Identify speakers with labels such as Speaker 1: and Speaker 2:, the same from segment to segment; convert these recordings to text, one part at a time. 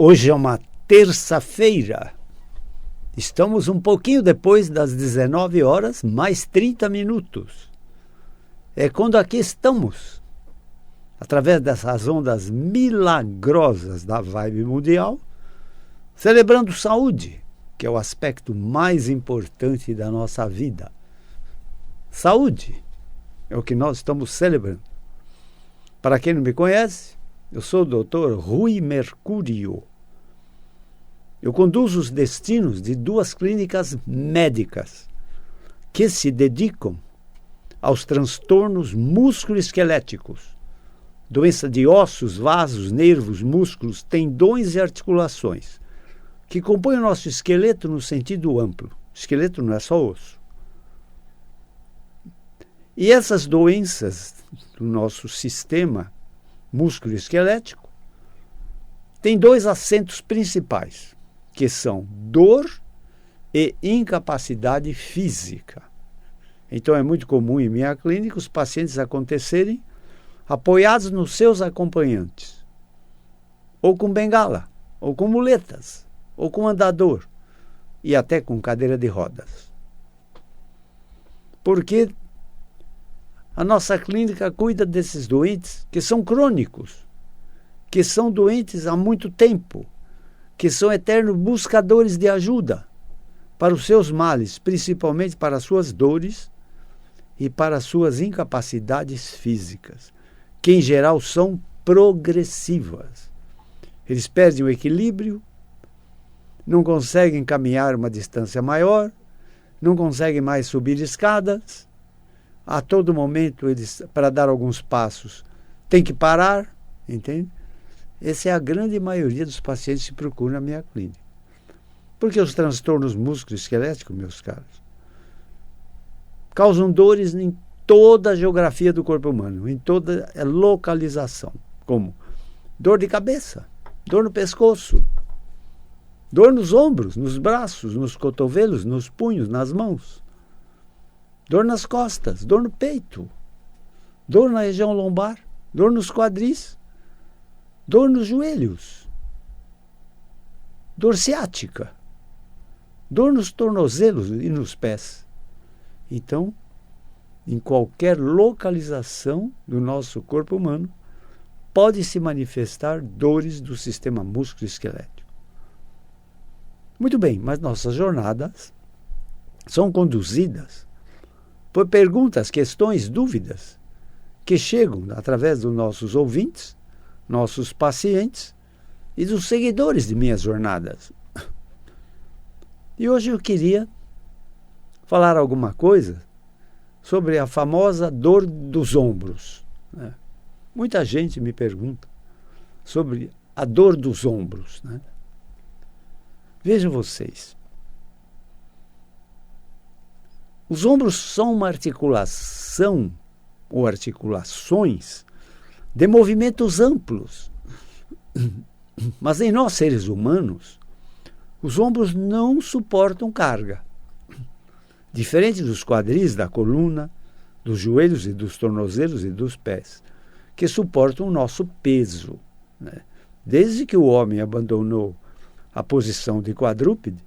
Speaker 1: Hoje é uma terça-feira. Estamos um pouquinho depois das 19 horas, mais 30 minutos. É quando aqui estamos, através dessas ondas milagrosas da vibe mundial, celebrando saúde, que é o aspecto mais importante da nossa vida. Saúde é o que nós estamos celebrando. Para quem não me conhece, eu sou o Dr. Rui Mercúrio. Eu conduzo os destinos de 2 clínicas médicas que se dedicam aos transtornos músculo-esqueléticos, doença de ossos, vasos, nervos, músculos, tendões e articulações, que compõem o nosso esqueleto no sentido amplo. O esqueleto não é só osso. E essas doenças do nosso sistema músculo-esquelético têm 2 acentos principais, que são dor e incapacidade física. Então é muito comum em minha clínica os pacientes acontecerem apoiados nos seus acompanhantes, ou com bengala, ou com muletas, ou com andador, e até com cadeira de rodas. Porque a nossa clínica cuida desses doentes que são crônicos, que são doentes há muito tempo, que são eternos buscadores de ajuda para os seus males, principalmente para as suas dores e para as suas incapacidades físicas, que em geral são progressivas. Eles perdem o equilíbrio, não conseguem caminhar uma distância maior, não conseguem mais subir escadas. A todo momento, eles, para dar alguns passos, têm que parar, entende? Essa é a grande maioria dos pacientes que procuram a minha clínica. Porque os transtornos músculo-esqueléticos, meus caros, causam dores em toda a geografia do corpo humano, em toda a localização, como dor de cabeça, dor no pescoço, dor nos ombros, nos braços, nos cotovelos, nos punhos, nas mãos, dor nas costas, dor no peito, dor na região lombar, dor nos quadris, dor nos joelhos, dor ciática, dor nos tornozelos e nos pés. Então, em qualquer localização do nosso corpo humano, pode se manifestar dores do sistema músculo-esquelético. Muito bem, mas nossas jornadas são conduzidas por perguntas, questões, dúvidas que chegam através dos nossos ouvintes, nossos pacientes e dos seguidores de minhas jornadas. E hoje eu queria falar alguma coisa sobre a famosa dor dos ombros, né? Muita gente me pergunta sobre a dor dos ombros, né? Vejam vocês. Os ombros são uma articulação ou articulações de movimentos amplos. Mas em nós, seres humanos, os ombros não suportam carga. Diferente dos quadris, da coluna, dos joelhos e dos tornozelos e dos pés, que suportam o nosso peso, né? Desde que o homem abandonou a posição de quadrúpede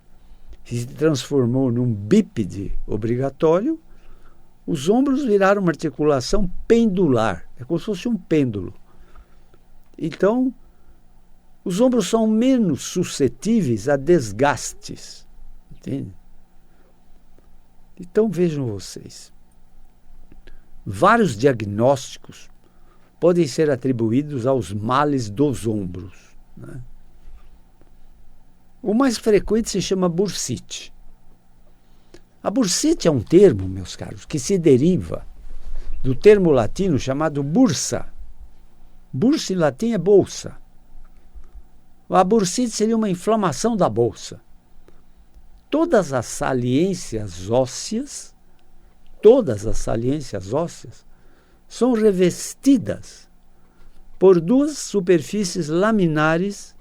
Speaker 1: e se transformou num bípede obrigatório, os ombros viraram uma articulação pendular. É como se fosse um pêndulo. Então, os ombros são menos suscetíveis a desgastes. Entende? Então, vejam vocês. Vários diagnósticos podem ser atribuídos aos males dos ombros, né? O mais frequente se chama bursite. A bursite é um termo, meus caros, que se deriva do termo latino chamado bursa. Bursa em latim é bolsa. A bursite seria uma inflamação da bolsa. Todas as saliências ósseas são revestidas por 2 superfícies laminares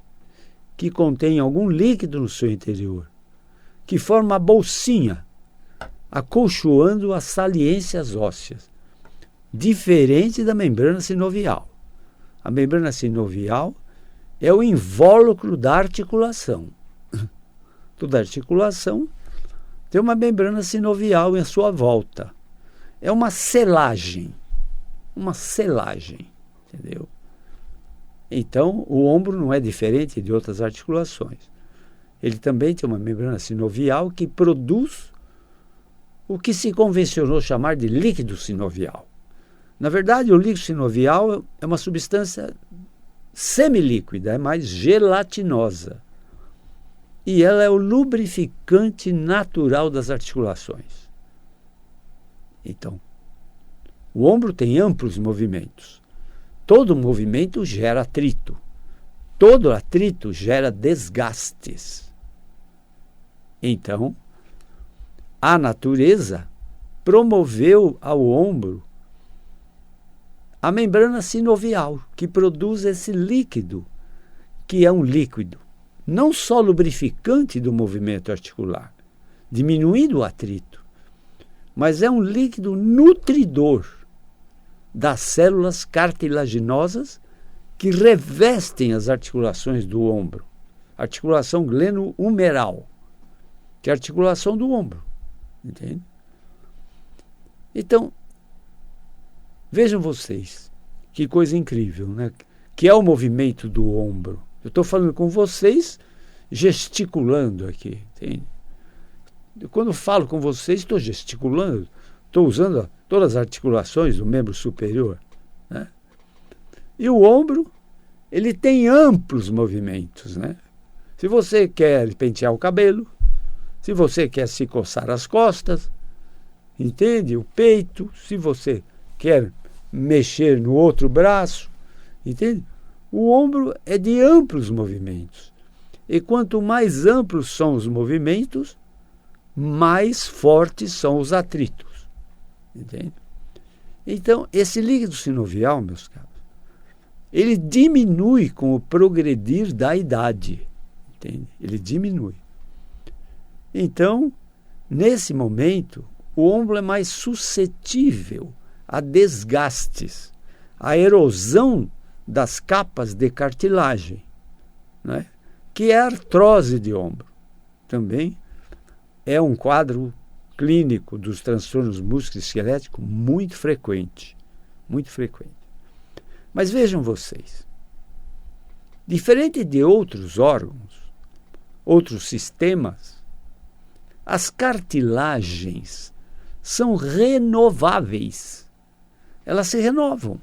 Speaker 1: que contêm algum líquido no seu interior, que forma a bolsinha, acolchoando as saliências ósseas, diferente da membrana sinovial. A membrana sinovial é o invólucro da articulação. Toda articulação tem uma membrana sinovial em sua volta. É uma selagem. Uma selagem, entendeu? Então, o ombro não é diferente de outras articulações. Ele também tem uma membrana sinovial que produz o que se convencionou chamar de líquido sinovial. Na verdade, o líquido sinovial é uma substância semilíquida, é mais gelatinosa. E ela é o lubrificante natural das articulações. Então, o ombro tem amplos movimentos. Todo movimento gera atrito. Todo atrito gera desgastes. Então, a natureza promoveu ao ombro a membrana sinovial, que produz esse líquido, que é um líquido não só lubrificante do movimento articular, diminuindo o atrito, mas é um líquido nutridor das células cartilaginosas que revestem as articulações do ombro. Articulação gleno-humeral, que é a articulação do ombro. Entende? Então, vejam vocês, que coisa incrível, né? Que é o movimento do ombro. Eu estou falando com vocês, gesticulando aqui, entende? Quando falo com vocês, estou gesticulando, estou usando todas as articulações do membro superior, né? E o ombro, ele tem amplos movimentos, né? Se você quer pentear o cabelo, se você quer se coçar as costas, entende? O peito, se você quer mexer no outro braço, entende? O ombro é de amplos movimentos. E quanto mais amplos são os movimentos, mais fortes são os atritos. Entende? Então, esse líquido sinovial, meus caros, ele diminui com o progredir da idade. Entende? Ele diminui. Então, nesse momento, o ombro é mais suscetível a desgastes, a erosão das capas de cartilagem, né? Que é a artrose de ombro. Também é um quadro clínico dos transtornos musculoesqueléticos muito frequente, muito frequente. Mas vejam vocês, diferente de outros órgãos, outros sistemas, as cartilagens são renováveis. Elas se renovam.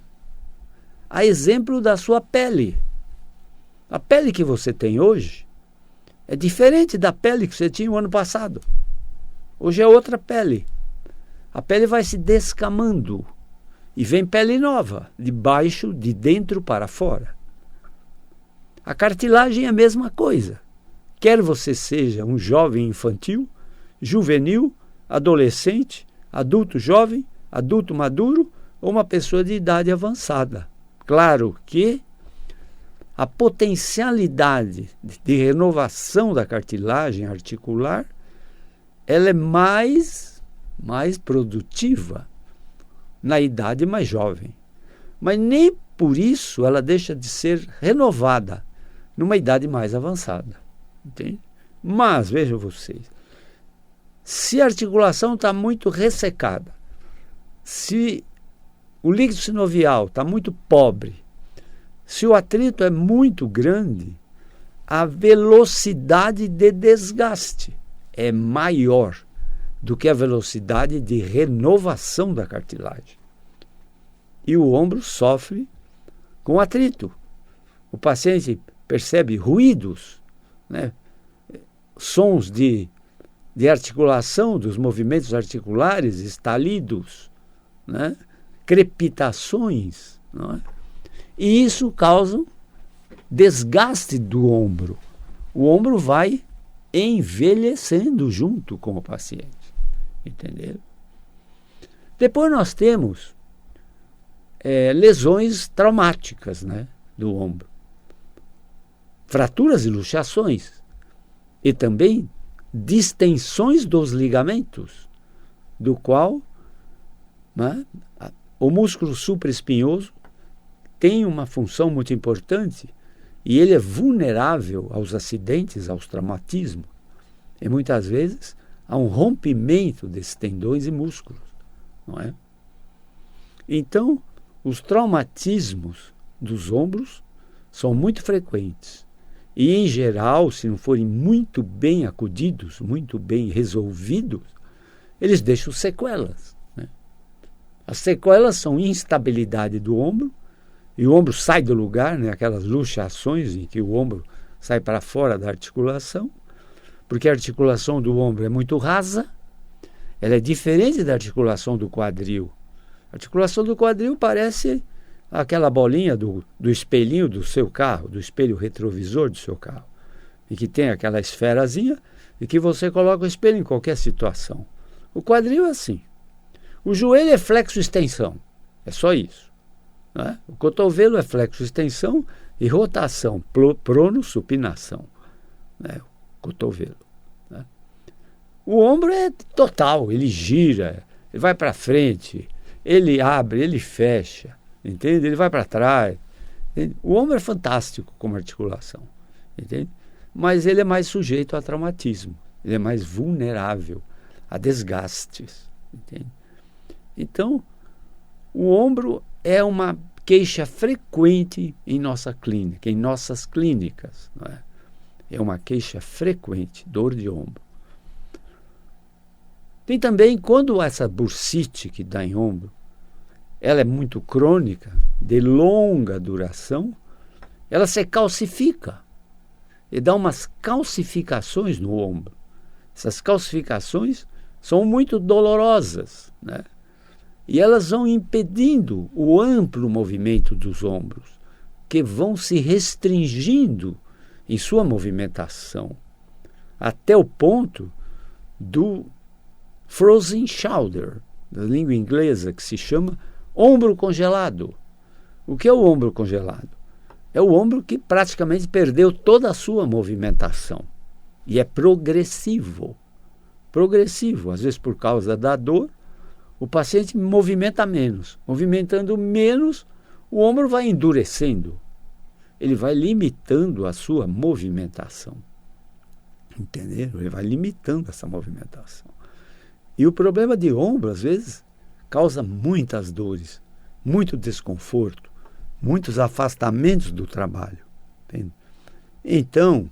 Speaker 1: A exemplo da sua pele. A pele que você tem hoje é diferente da pele que você tinha o ano passado. Hoje é outra pele. A pele vai se descamando e vem pele nova, de baixo, de dentro para fora. A cartilagem é a mesma coisa. Quer você seja um jovem infantil, juvenil, adolescente, adulto jovem, adulto maduro ou uma pessoa de idade avançada. Claro que a potencialidade de renovação da cartilagem articular ela é mais produtiva na idade mais jovem. Mas nem por isso ela deixa de ser renovada numa idade mais avançada. Entende? Mas, vejam vocês, se a articulação está muito ressecada, se o líquido sinovial está muito pobre, se o atrito é muito grande, a velocidade de desgaste é maior do que a velocidade de renovação da cartilagem. E o ombro sofre com atrito. O paciente percebe ruídos, né? Sons de articulação dos movimentos articulares, estalidos, né? Crepitações, não é? E isso causa desgaste do ombro. O ombro vai envelhecendo junto com o paciente. Entenderam? Depois nós temos lesões traumáticas, né, do ombro. Fraturas e luxações. E também distensões dos ligamentos, do qual, né, o músculo supraespinhoso tem uma função muito importante, E ele é vulnerável aos acidentes, aos traumatismos. E muitas vezes há um rompimento desses tendões e músculos, não é? Então, os traumatismos dos ombros são muito frequentes. E, em geral, se não forem muito bem acudidos, muito bem resolvidos, eles deixam sequelas, né? As sequelas são instabilidade do ombro, e o ombro sai do lugar, né? Aquelas luxações em que o ombro sai para fora da articulação, porque a articulação do ombro é muito rasa, ela é diferente da articulação do quadril. A articulação do quadril parece aquela bolinha do espelhinho do seu carro, do espelho retrovisor do seu carro, e que tem aquela esferazinha e que você coloca o espelho em qualquer situação. O quadril é assim. O joelho é flexo-extensão, é só isso, né? O cotovelo é flexo-extensão e rotação, prono-supinação, né? O cotovelo, né? O ombro é total, ele gira, ele vai para frente, ele abre, ele fecha, entende? Ele vai para trás. Entende? O ombro é fantástico como articulação, entende? Mas ele é mais sujeito a traumatismo, ele é mais vulnerável a desgastes, entende? Então, o ombro é uma queixa frequente em nossa clínica, em nossas clínicas, não é? É uma queixa frequente, dor de ombro. Tem também, quando essa bursite que dá em ombro, ela é muito crônica, de longa duração, ela se calcifica e dá umas calcificações no ombro. Essas calcificações são muito dolorosas, né? E elas vão impedindo o amplo movimento dos ombros, que vão se restringindo em sua movimentação, até o ponto do frozen shoulder, da língua inglesa, que se chama ombro congelado. O que é o ombro congelado? É o ombro que praticamente perdeu toda a sua movimentação. E é progressivo. Progressivo, às vezes por causa da dor, o paciente movimenta menos. Movimentando menos, o ombro vai endurecendo. Ele vai limitando a sua movimentação. Entenderam? Ele vai limitando essa movimentação. E o problema de ombro, às vezes, causa muitas dores, muito desconforto, muitos afastamentos do trabalho. Entende? Então,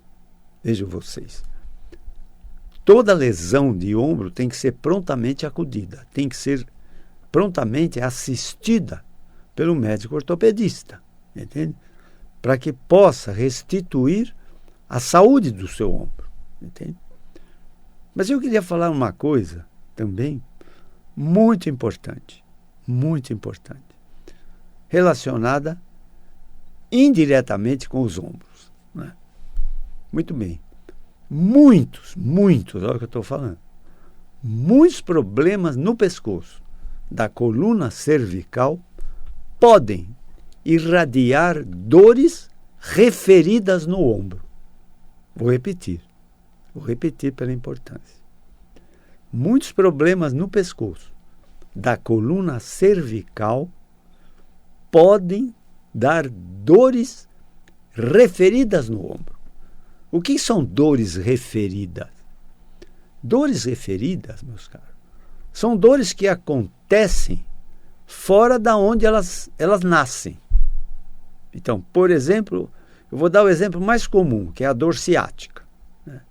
Speaker 1: vejam vocês, toda lesão de ombro tem que ser prontamente acudida, tem que ser prontamente assistida pelo médico ortopedista, entende? Para que possa restituir a saúde do seu ombro, entende? Mas eu queria falar uma coisa também muito importante, relacionada indiretamente com os ombros, né? Muito bem. Muitos, olha o que eu estou falando, muitos problemas no pescoço da coluna cervical podem irradiar dores referidas no ombro. Vou repetir pela importância. Muitos problemas no pescoço da coluna cervical podem dar dores referidas no ombro. O que são dores referidas? Dores referidas, meus caros, são dores que acontecem fora da onde elas nascem. Então, por exemplo, eu vou dar o exemplo mais comum, que é a dor ciática, né?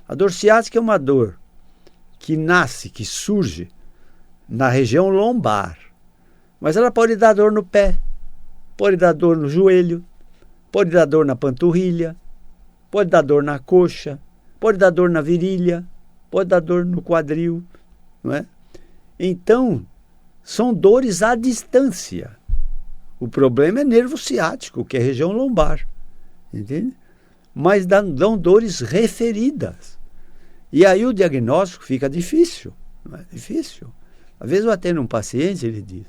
Speaker 1: A dor ciática é uma dor que nasce, que surge na região lombar, mas ela pode dar dor no pé, pode dar dor no joelho, pode dar dor na panturrilha, pode dar dor na coxa, pode dar dor na virilha, pode dar dor no quadril, não é? Então, são dores à distância. O problema é nervo ciático, que é a região lombar, entende? Mas dão dores referidas. E aí o diagnóstico fica difícil, não é? Difícil. Às vezes eu atendo um paciente, ele diz,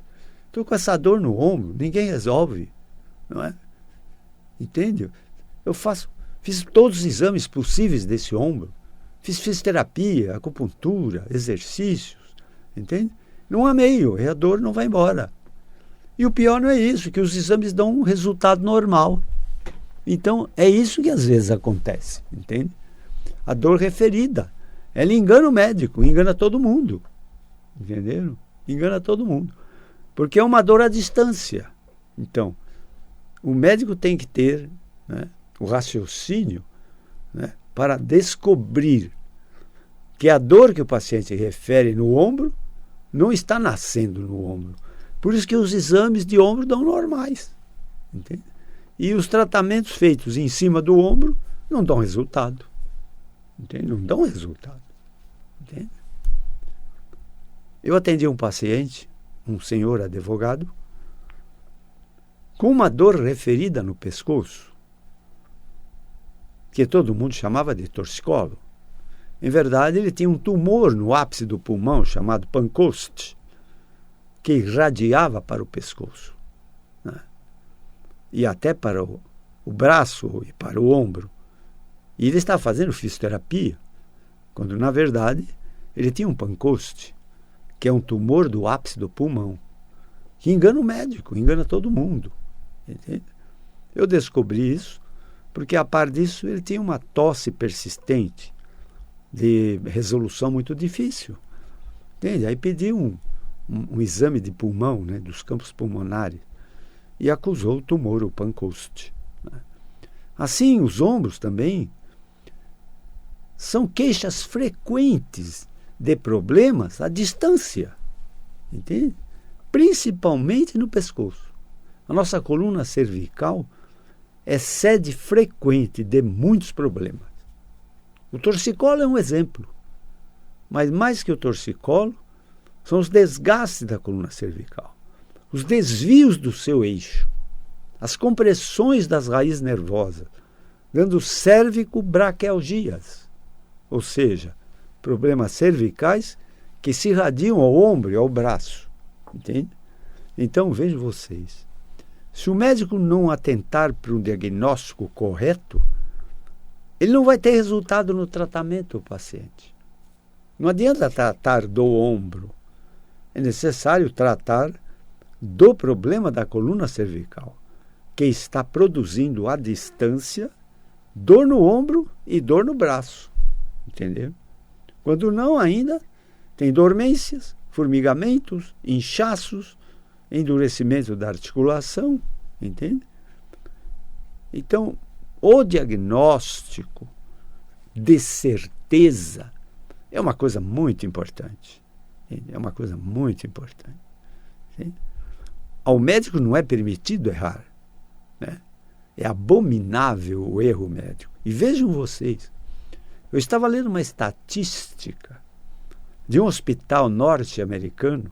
Speaker 1: estou com essa dor no ombro, ninguém resolve, não é? Entende? Fiz todos os exames possíveis desse ombro, fiz fisioterapia, acupuntura, exercícios, entende? Não há meio, e a dor não vai embora. E o pior não é isso, que os exames dão um resultado normal. Então, é isso que às vezes acontece, entende? A dor referida, ela engana o médico, engana todo mundo, entenderam? Engana todo mundo, porque é uma dor à distância. Então, o médico tem que ter, né, o raciocínio, né, para descobrir que a dor que o paciente refere no ombro não está nascendo no ombro. Por isso que os exames de ombro dão normais, entende? E os tratamentos feitos em cima do ombro não dão resultado, entende? Não dão resultado, entende? Eu atendi um paciente, um senhor advogado, com uma dor referida no pescoço, que todo mundo chamava de torcicolo. Em verdade, ele tinha um tumor no ápice do pulmão, chamado Pancoast, que irradiava para o pescoço, né? E até para o braço e para o ombro. E ele estava fazendo fisioterapia, quando, na verdade, ele tinha um Pancoast, que é um tumor do ápice do pulmão, que engana o médico, engana todo mundo. Entende? Eu descobri isso porque, a par disso, ele tinha uma tosse persistente, de resolução muito difícil. Entende? Aí pedi um exame de pulmão, né, dos campos pulmonares, e acusou o tumor, o Pancoast, né? Assim, os ombros também são queixas frequentes de problemas à distância, entende? Principalmente no pescoço. A nossa coluna cervical é sede frequente de muitos problemas. O torcicolo é um exemplo, mas mais que o torcicolo, são os desgastes da coluna cervical, os desvios do seu eixo, as compressões das raízes nervosas, dando cérvico-braquialgias, ou seja, problemas cervicais que se irradiam ao ombro e ao braço, entende? Então, vejam vocês, se o médico não atentar para um diagnóstico correto, ele não vai ter resultado no tratamento do paciente. Não adianta tratar do ombro. É necessário tratar do problema da coluna cervical, que está produzindo à distância dor no ombro e dor no braço. Entendeu? Quando não, ainda tem dormências, formigamentos, inchaços, endurecimento da articulação. Entende? Então, o diagnóstico de certeza é uma coisa muito importante. É uma coisa muito importante. Entende? Ao médico não é permitido errar, né? É abominável o erro médico. E vejam vocês, eu estava lendo uma estatística de um hospital norte-americano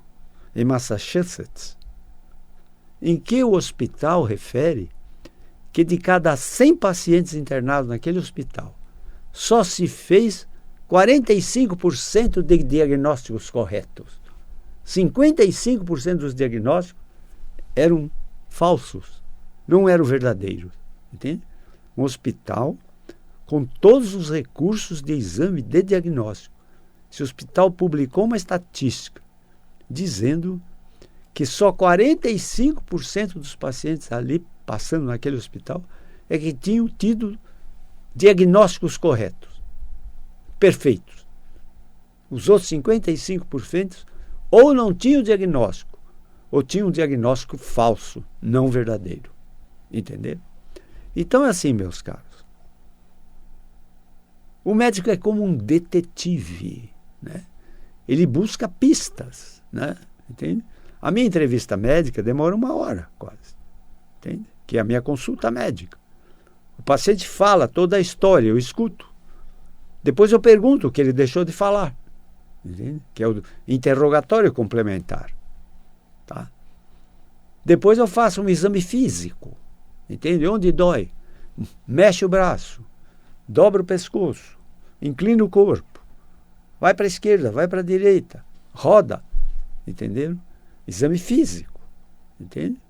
Speaker 1: em Massachusetts, em que o hospital refere que de cada 100 pacientes internados naquele hospital, só se fez 45% de diagnósticos corretos. 55% dos diagnósticos eram falsos, não eram verdadeiros. Entende? Um hospital com todos os recursos de exame de diagnóstico. Esse hospital publicou uma estatística dizendo que só 45% dos pacientes ali passando naquele hospital é que tinham tido diagnósticos corretos, perfeitos. Os outros 55% ou não tinham diagnóstico, ou tinham um diagnóstico falso, não verdadeiro. Entenderam? Então é assim, meus caros. O médico é como um detetive, né? Ele busca pistas, né? Entende? A minha entrevista médica demora 1 hora, quase. Entende? Que é a minha consulta médica. O paciente fala toda a história, eu escuto. Depois eu pergunto o que ele deixou de falar. Entende? Que é o interrogatório complementar. Tá? Depois eu faço um exame físico. Entende? Onde dói? Mexe o braço. Dobra o pescoço. Inclina o corpo. Vai para a esquerda, vai para a direita. Roda. Entenderam? Exame físico. Entende?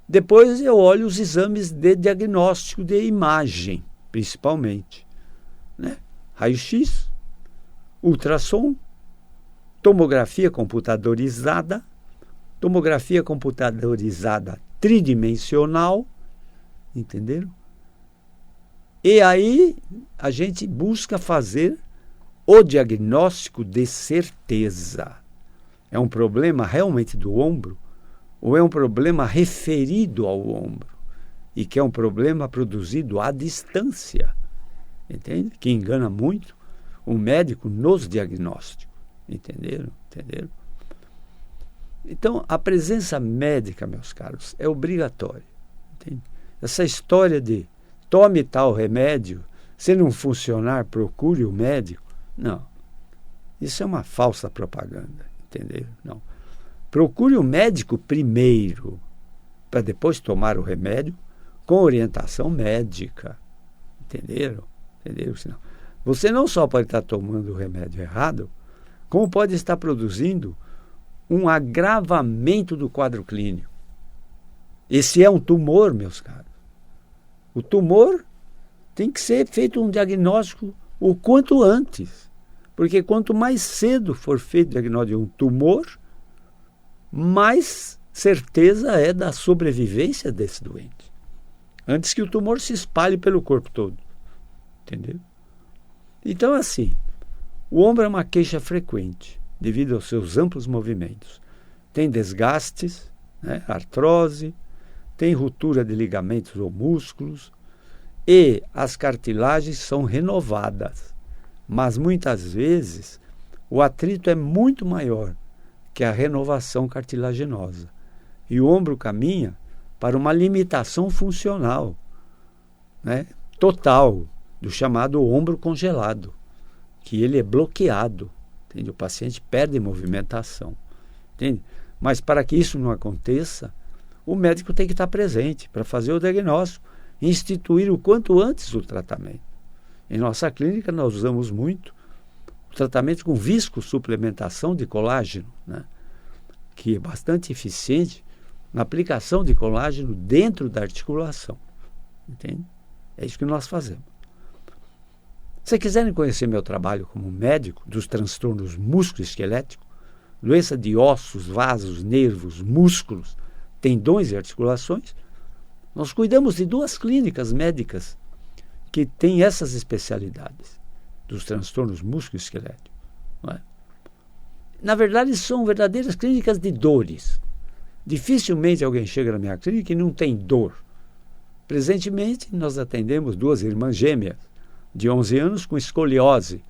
Speaker 1: Depois eu olho os exames de diagnóstico de imagem, principalmente, né? Raio-X, ultrassom, tomografia computadorizada tridimensional, entenderam? E aí a gente busca fazer o diagnóstico de certeza. É um problema realmente do ombro ou é um problema referido ao ombro? E que é um problema produzido à distância, entende? Que engana muito o médico nos diagnósticos, entenderam? Então, a presença médica, meus caros, é obrigatória, entende? Essa história de tome tal remédio, se não funcionar, procure o médico, não. Isso é uma falsa propaganda, entendeu? Não. Procure o médico primeiro, para depois tomar o remédio com orientação médica. Entenderam? Senão, você não só pode estar tomando o remédio errado, como pode estar produzindo um agravamento do quadro clínico. Esse é um tumor, meus caros. O tumor tem que ser feito um diagnóstico o quanto antes. Porque quanto mais cedo for feito o diagnóstico de um tumor, mais certeza é da sobrevivência desse doente. Antes que o tumor se espalhe pelo corpo todo. Entendeu? Então, assim, o ombro é uma queixa frequente, devido aos seus amplos movimentos. Tem desgastes, né, artrose, tem ruptura de ligamentos ou músculos, e as cartilagens são renovadas. Mas, muitas vezes, o atrito é muito maior que a renovação cartilaginosa. E o ombro caminha para uma limitação funcional, né, total, do chamado ombro congelado, que ele é bloqueado, entende? O paciente perde movimentação, entende? Mas para que isso não aconteça, o médico tem que estar presente para fazer o diagnóstico e instituir o quanto antes o tratamento. Em nossa clínica nós usamos muito o tratamento com viscosuplementação de colágeno, né, que é bastante eficiente na aplicação de colágeno dentro da articulação, entende? É isso que nós fazemos. Se quiserem conhecer meu trabalho como médico dos transtornos musculoesqueléticos, doença de ossos, vasos, nervos, músculos, tendões e articulações, nós cuidamos de 2 clínicas médicas que têm essas especialidades dos transtornos musculoesqueléticos. Não é? Na verdade, são verdadeiras clínicas de dores. Dificilmente alguém chega na minha clínica e não tem dor. Presentemente, nós atendemos 2 irmãs gêmeas de 11 anos com escoliose,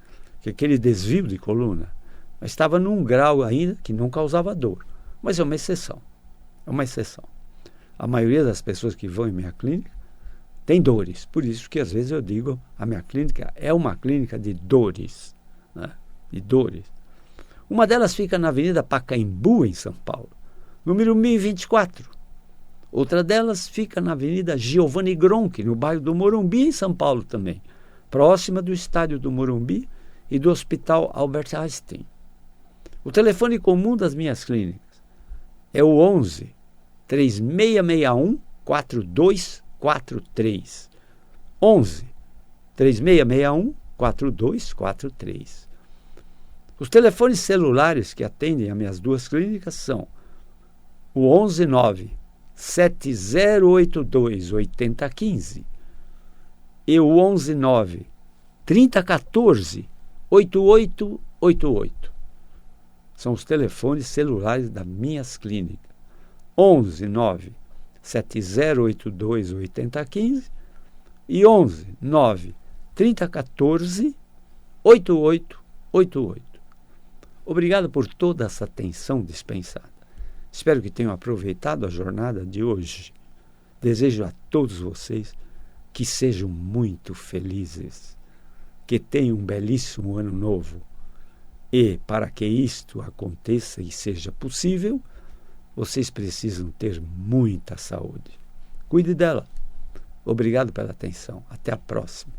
Speaker 1: que é aquele desvio de coluna. Mas estava num grau ainda que não causava dor. Mas é uma exceção. É uma exceção. A maioria das pessoas que vão em minha clínica tem dores. Por isso que às vezes eu digo, a minha clínica é uma clínica de dores. Né? De dores. Uma delas fica na Avenida Pacaembu, em São Paulo, número 1024. Outra delas fica na Avenida Giovanni Gronchi, no bairro do Morumbi, em São Paulo também, próxima do estádio do Morumbi e do Hospital Albert Einstein. O telefone comum das minhas clínicas é o 11 3661 4243. 11 3661 4243. Os telefones celulares que atendem as minhas 2 clínicas são o 119 7082 8015 e o 119 3014 8888. São os telefones celulares das minhas clínicas. 119 7082 8015 e 119 3014 8888. Obrigado por toda essa atenção dispensada. Espero que tenham aproveitado a jornada de hoje. Desejo a todos vocês que sejam muito felizes, que tenham um belíssimo ano novo. E, para que isto aconteça e seja possível, vocês precisam ter muita saúde. Cuide dela. Obrigado pela atenção. Até a próxima.